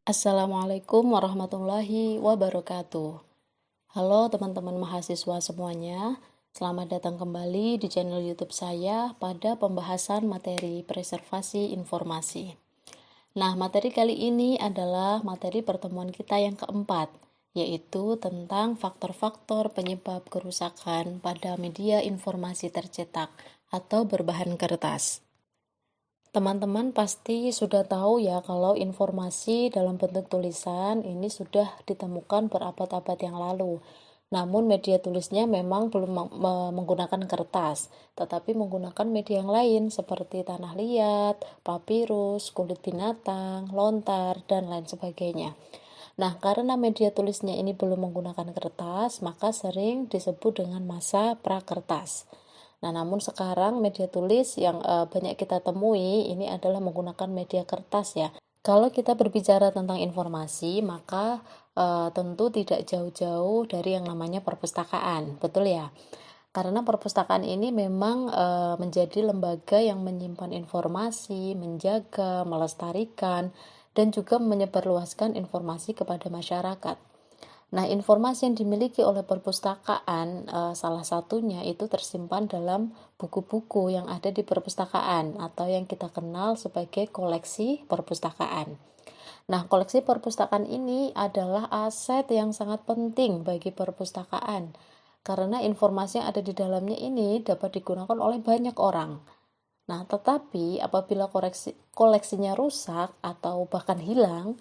Assalamualaikum warahmatullahi wabarakatuh. Halo teman-teman mahasiswa semuanya, selamat datang kembali di channel YouTube saya pada pembahasan materi preservasi informasi. Nah, materi kali ini adalah materi pertemuan kita yang keempat, yaitu tentang faktor-faktor penyebab kerusakan pada media informasi tercetak atau berbahan kertas. Teman-teman pasti sudah tahu ya kalau informasi dalam bentuk tulisan ini sudah ditemukan berabad-abad yang lalu. Namun media tulisnya memang belum menggunakan kertas, tetapi menggunakan media yang lain seperti tanah liat, papirus, kulit binatang, lontar, dan lain sebagainya. Nah, karena media tulisnya ini belum menggunakan kertas, maka sering disebut dengan masa prakertas. Nah, namun sekarang media tulis yang banyak kita temui ini adalah menggunakan media kertas ya. Kalau kita berbicara tentang informasi, maka tentu tidak jauh-jauh dari yang namanya perpustakaan, betul ya? Karena perpustakaan ini memang menjadi lembaga yang menyimpan informasi, menjaga, melestarikan, dan juga menyebarluaskan informasi kepada masyarakat. Nah, informasi yang dimiliki oleh perpustakaan, salah satunya itu tersimpan dalam buku-buku yang ada di perpustakaan atau yang kita kenal sebagai koleksi perpustakaan. Nah, koleksi perpustakaan ini adalah aset yang sangat penting bagi perpustakaan karena informasi yang ada di dalamnya ini dapat digunakan oleh banyak orang. Nah, tetapi apabila koleksinya rusak atau bahkan hilang,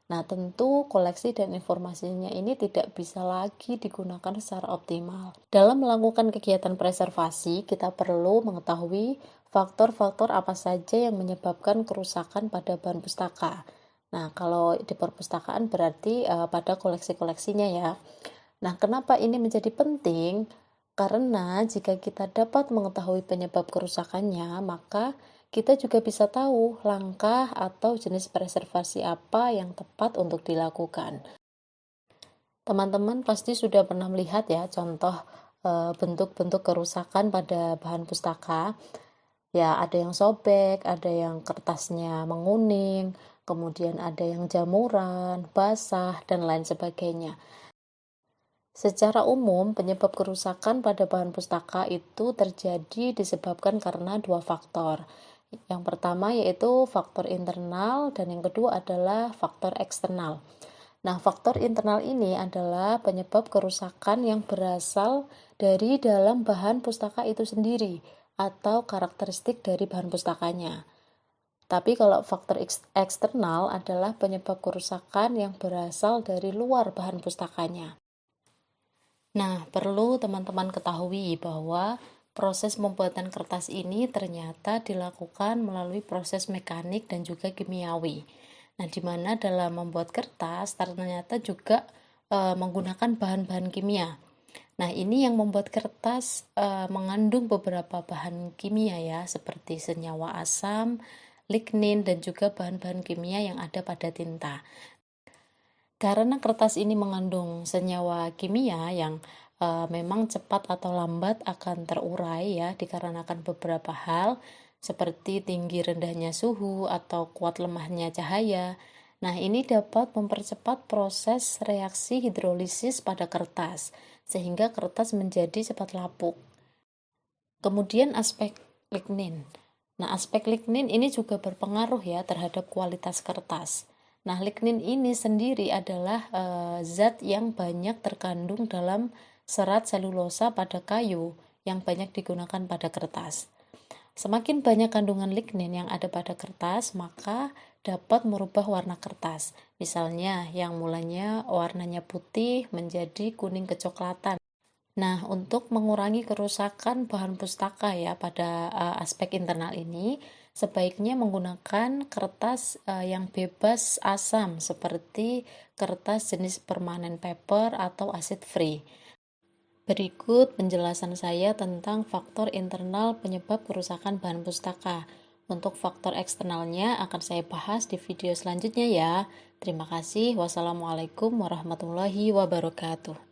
nah tentu koleksi dan informasinya ini tidak bisa lagi digunakan secara optimal. Dalam melakukan kegiatan preservasi, kita perlu mengetahui faktor-faktor apa saja yang menyebabkan kerusakan pada bahan pustaka. Nah, kalau di perpustakaan berarti pada koleksi-koleksinya ya. Nah, kenapa ini menjadi penting? Karena jika kita dapat mengetahui penyebab kerusakannya, maka kita juga bisa tahu langkah atau jenis preservasi apa yang tepat untuk dilakukan. Teman-teman pasti sudah pernah melihat ya contoh bentuk-bentuk kerusakan pada bahan pustaka. Ya, ada yang sobek, ada yang kertasnya menguning, kemudian ada yang jamuran, basah, dan lain sebagainya. Secara umum, penyebab kerusakan pada bahan pustaka itu terjadi disebabkan karena dua faktor. Yang pertama yaitu faktor internal dan yang kedua adalah faktor eksternal. Nah, faktor internal ini adalah penyebab kerusakan yang berasal dari dalam bahan pustaka itu sendiri atau karakteristik dari bahan pustakanya. Tapi kalau faktor eksternal adalah penyebab kerusakan yang berasal dari luar bahan pustakanya. Nah, perlu teman-teman ketahui bahwa proses pembuatan kertas ini ternyata dilakukan melalui proses mekanik dan juga kimiawi. Nah, di mana dalam membuat kertas ternyata juga menggunakan bahan-bahan kimia. Nah, ini yang membuat kertas mengandung beberapa bahan kimia ya, seperti senyawa asam, lignin, dan juga bahan-bahan kimia yang ada pada tinta. Karena kertas ini mengandung senyawa kimia yang memang cepat atau lambat akan terurai ya dikarenakan beberapa hal seperti tinggi rendahnya suhu atau kuat lemahnya cahaya. Nah, ini dapat mempercepat proses reaksi hidrolisis pada kertas sehingga kertas menjadi cepat lapuk. Kemudian aspek lignin. Nah, aspek lignin ini juga berpengaruh ya terhadap kualitas kertas. Nah, lignin ini sendiri adalah zat yang banyak terkandung dalam serat selulosa pada kayu yang banyak digunakan pada kertas. Semakin banyak kandungan lignin yang ada pada kertas, maka dapat merubah warna kertas. Misalnya, yang mulanya warnanya putih menjadi kuning kecoklatan. Nah, untuk mengurangi kerusakan bahan pustaka ya pada aspek internal ini, sebaiknya menggunakan kertas yang bebas asam seperti kertas jenis permanen paper atau acid free. Berikut penjelasan saya tentang faktor internal penyebab kerusakan bahan pustaka. Untuk faktor eksternalnya akan saya bahas di video selanjutnya ya. Terima kasih. Wassalamualaikum warahmatullahi wabarakatuh.